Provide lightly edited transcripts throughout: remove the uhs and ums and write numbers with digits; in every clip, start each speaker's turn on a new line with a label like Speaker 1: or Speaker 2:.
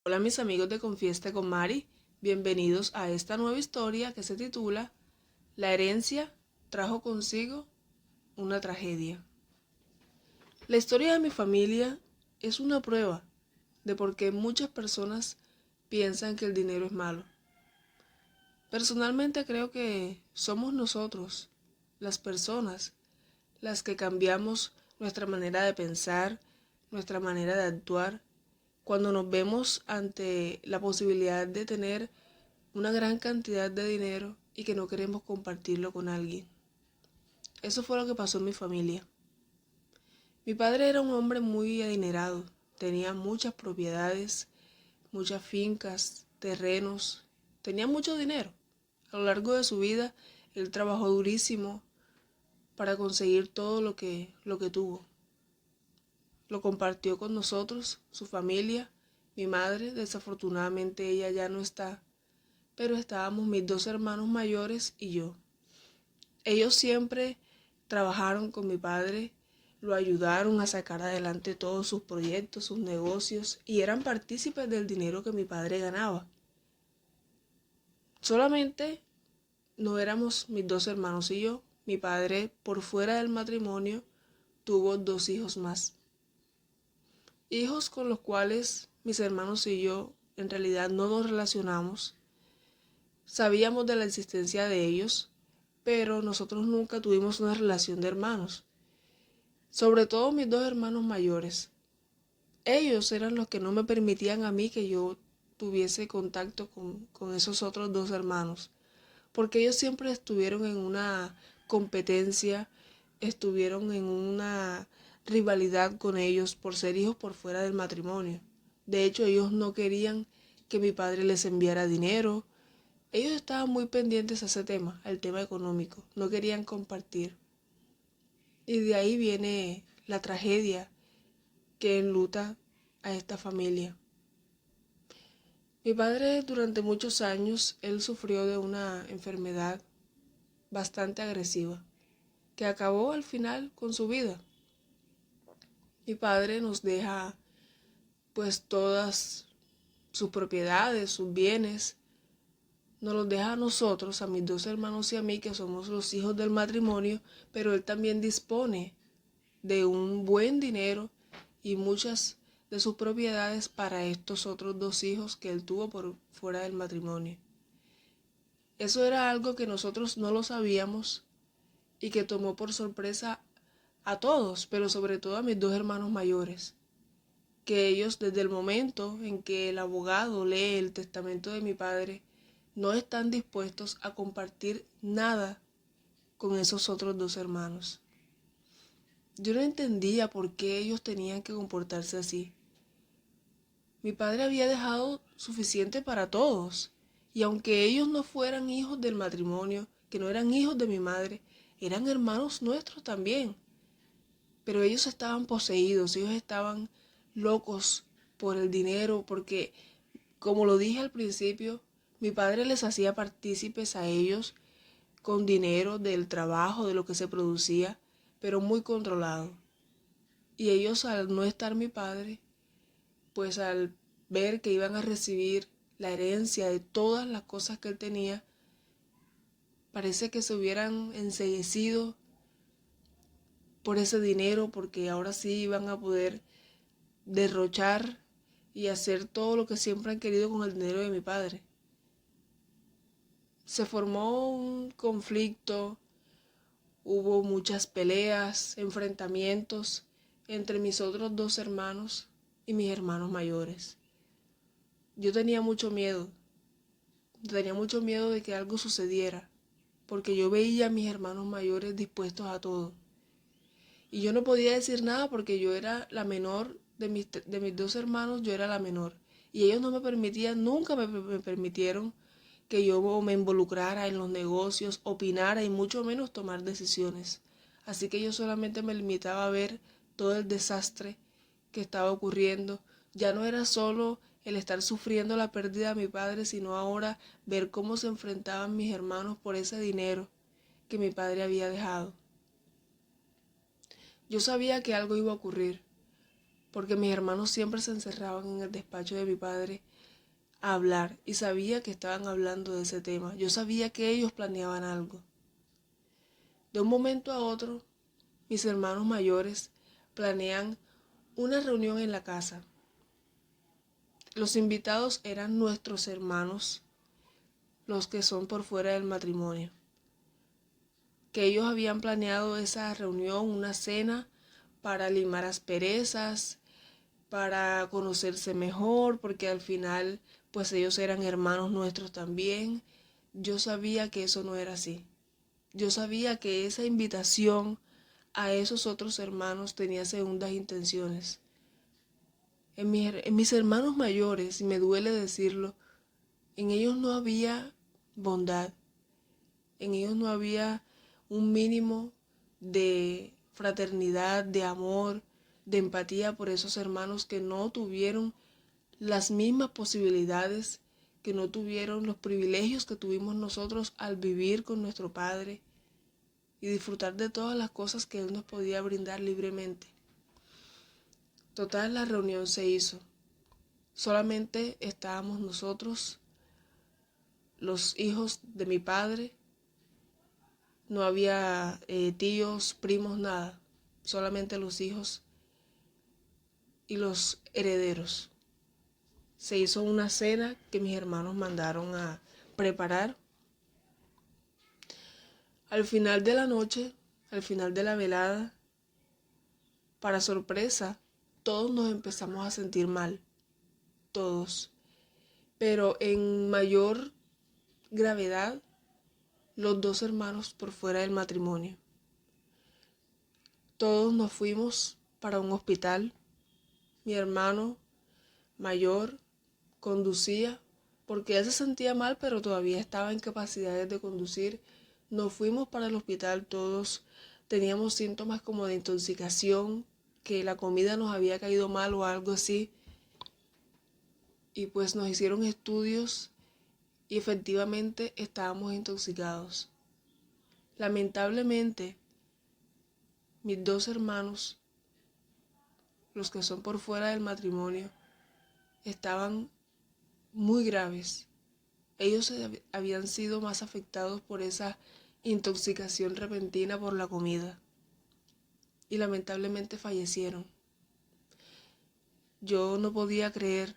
Speaker 1: Hola mis amigos de Confieste con Mari, bienvenidos a esta nueva historia que se titula La herencia trajo consigo una tragedia. La historia de mi familia es una prueba de por qué muchas personas piensan que el dinero es malo. Personalmente creo que somos nosotros, las personas, las que cambiamos nuestra manera de pensar, nuestra manera de actuar, cuando nos vemos ante la posibilidad de tener una gran cantidad de dinero y que no queremos compartirlo con alguien. Eso fue lo que pasó en mi familia. Mi padre era un hombre muy adinerado, tenía muchas propiedades, muchas fincas, terrenos, tenía mucho dinero. A lo largo de su vida, él trabajó durísimo para conseguir todo lo que tuvo. Lo compartió con nosotros, su familia, mi madre. Desafortunadamente ella ya no está, pero estábamos mis dos hermanos mayores y yo. Ellos siempre trabajaron con mi padre, lo ayudaron a sacar adelante todos sus proyectos, sus negocios, y eran partícipes del dinero que mi padre ganaba. Solamente no éramos mis dos hermanos y yo. Mi padre, por fuera del matrimonio, tuvo dos hijos más. Hijos con los cuales mis hermanos y yo en realidad no nos relacionamos. Sabíamos de la existencia de ellos, pero nosotros nunca tuvimos una relación de hermanos. Sobre todo mis dos hermanos mayores. Ellos eran los que no me permitían a mí que yo tuviese contacto con esos otros dos hermanos, porque ellos siempre estuvieron en una competencia, estuvieron en una rivalidad con ellos por ser hijos por fuera del matrimonio. De hecho, ellos no querían que mi padre les enviara dinero. Ellos estaban muy pendientes a ese tema, al tema económico. No querían compartir. Y de ahí viene la tragedia que enluta a esta familia. Mi padre durante muchos años, él sufrió de una enfermedad bastante agresiva, que acabó al final con su vida. Mi padre nos deja pues todas sus propiedades, sus bienes, nos los deja a nosotros, a mis dos hermanos y a mí, que somos los hijos del matrimonio, pero él también dispone de un buen dinero y muchas de sus propiedades para estos otros dos hijos que él tuvo por fuera del matrimonio. Eso era algo que nosotros no lo sabíamos y que tomó por sorpresa a todos, pero sobre todo a mis dos hermanos mayores, que ellos desde el momento en que el abogado lee el testamento de mi padre, no están dispuestos a compartir nada con esos otros dos hermanos. Yo no entendía por qué ellos tenían que comportarse así. Mi padre había dejado suficiente para todos, y aunque ellos no fueran hijos del matrimonio, que no eran hijos de mi madre, eran hermanos nuestros también. Pero ellos estaban poseídos, ellos estaban locos por el dinero, porque, como lo dije al principio, mi padre les hacía partícipes a ellos con dinero del trabajo, de lo que se producía, pero muy controlado. Y ellos, al no estar mi padre, pues al ver que iban a recibir la herencia de todas las cosas que él tenía, parece que se hubieran enceguecido por ese dinero, porque ahora sí iban a poder derrochar y hacer todo lo que siempre han querido con el dinero de mi padre. Se formó un conflicto, hubo muchas peleas, enfrentamientos entre mis otros dos hermanos y mis hermanos mayores. Yo tenía mucho miedo de que algo sucediera, porque yo veía a mis hermanos mayores dispuestos a todo. Y yo no podía decir nada porque yo era la menor de mis dos hermanos, yo era la menor. Y ellos no me permitían, nunca me permitieron que yo me involucrara en los negocios, opinara y mucho menos tomar decisiones. Así que yo solamente me limitaba a ver todo el desastre que estaba ocurriendo. Ya no era solo el estar sufriendo la pérdida de mi padre, sino ahora ver cómo se enfrentaban mis hermanos por ese dinero que mi padre había dejado. Yo sabía que algo iba a ocurrir, porque mis hermanos siempre se encerraban en el despacho de mi padre a hablar y sabía que estaban hablando de ese tema. Yo sabía que ellos planeaban algo. De un momento a otro, mis hermanos mayores planean una reunión en la casa. Los invitados eran nuestros hermanos, los que son por fuera del matrimonio. Que ellos habían planeado esa reunión, una cena, para limar asperezas, para conocerse mejor, porque al final, pues ellos eran hermanos nuestros también. Yo sabía que eso no era así. Yo sabía que esa invitación a esos otros hermanos tenía segundas intenciones. En mis hermanos mayores, y me duele decirlo, en ellos no había bondad, en ellos no había un mínimo de fraternidad, de amor, de empatía por esos hermanos que no tuvieron las mismas posibilidades, que no tuvieron los privilegios que tuvimos nosotros al vivir con nuestro Padre y disfrutar de todas las cosas que Él nos podía brindar libremente. Total, la reunión se hizo. Solamente estábamos nosotros, los hijos de mi padre. No había tíos, primos, nada. Solamente los hijos y los herederos. Se hizo una cena que mis hermanos mandaron a preparar. Al final de la noche, al final de la velada, para sorpresa, todos nos empezamos a sentir mal. Todos. Pero en mayor gravedad, los dos hermanos por fuera del matrimonio. Todos nos fuimos para un hospital. Mi hermano mayor conducía porque él se sentía mal, pero todavía estaba en capacidades de conducir. Nos fuimos para el hospital todos. Teníamos síntomas como de intoxicación, que la comida nos había caído mal o algo así. Y pues nos hicieron estudios y efectivamente estábamos intoxicados. Lamentablemente, mis dos hermanos, los que son por fuera del matrimonio, estaban muy graves. Ellos habían sido más afectados por esa intoxicación repentina por la comida y lamentablemente fallecieron. Yo no podía creer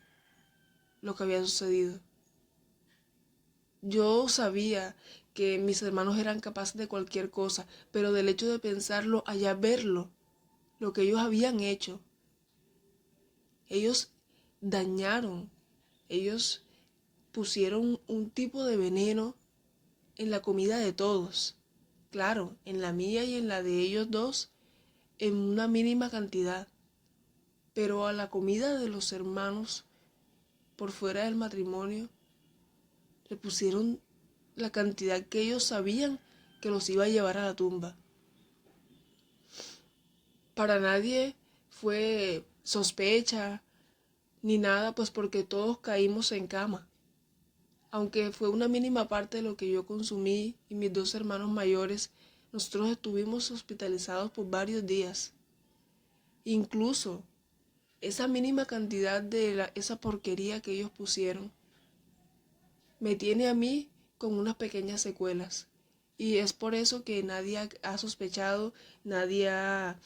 Speaker 1: lo que había sucedido. Yo sabía que mis hermanos eran capaces de cualquier cosa, pero del hecho de pensarlo, allá verlo, lo que ellos habían hecho, ellos dañaron, ellos pusieron un tipo de veneno en la comida de todos. Claro, en la mía y en la de ellos dos, en una mínima cantidad. Pero a la comida de los hermanos por fuera del matrimonio le pusieron la cantidad que ellos sabían que los iba a llevar a la tumba. Para nadie fue sospecha ni nada, pues porque todos caímos en cama. Aunque fue una mínima parte de lo que yo consumí y mis dos hermanos mayores, nosotros estuvimos hospitalizados por varios días. Incluso esa mínima cantidad de esa porquería que ellos pusieron me tiene a mí con unas pequeñas secuelas. Y es por eso que nadie ha sospechado, nadie ha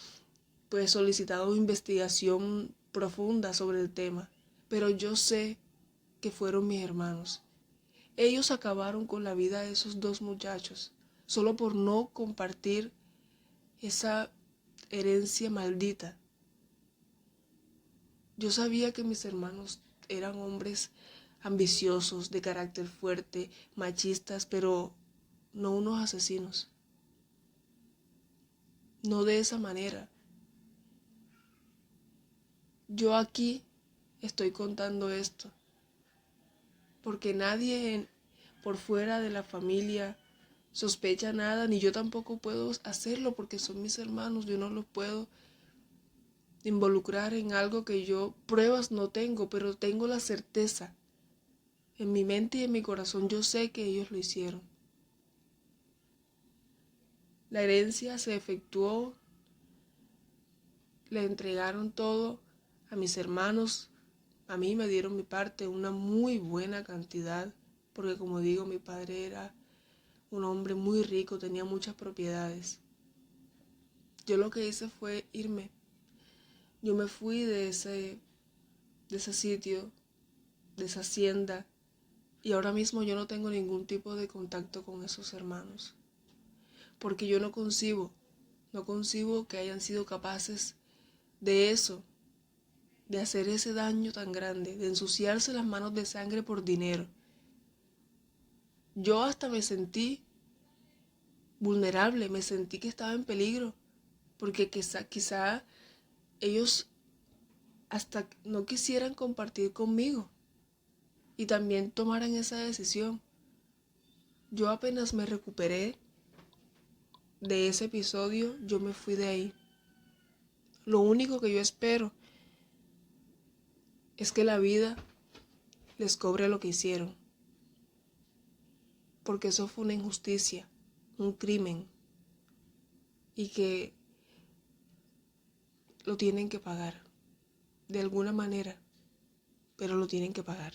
Speaker 1: pues solicitado investigación profunda sobre el tema. Pero yo sé que fueron mis hermanos. Ellos acabaron con la vida de esos dos muchachos, solo por no compartir esa herencia maldita. Yo sabía que mis hermanos eran hombres ambiciosos, de carácter fuerte, machistas, pero no unos asesinos. No de esa manera. Yo aquí estoy contando esto porque nadie por fuera de la familia sospecha nada, ni yo tampoco puedo hacerlo porque son mis hermanos. Yo no los puedo involucrar en algo que yo pruebas no tengo, pero tengo la certeza. En mi mente y en mi corazón yo sé que ellos lo hicieron. La herencia se efectuó, le entregaron todo a mis hermanos, a mí me dieron mi parte, una muy buena cantidad, porque como digo, mi padre era un hombre muy rico, tenía muchas propiedades. Yo lo que hice fue irme. Yo me fui de ese sitio, de esa hacienda, y ahora mismo yo no tengo ningún tipo de contacto con esos hermanos, porque yo no concibo que hayan sido capaces de eso, de hacer ese daño tan grande, de ensuciarse las manos de sangre por dinero. Yo hasta me sentí vulnerable, me sentí que estaba en peligro, porque quizá ellos hasta no quisieran compartir conmigo y también tomaran esa decisión. Yo apenas me recuperé de ese episodio, yo me fui de ahí. Lo único que yo espero es que la vida les cobre lo que hicieron, porque eso fue una injusticia, un crimen, y que lo tienen que pagar, de alguna manera, pero lo tienen que pagar.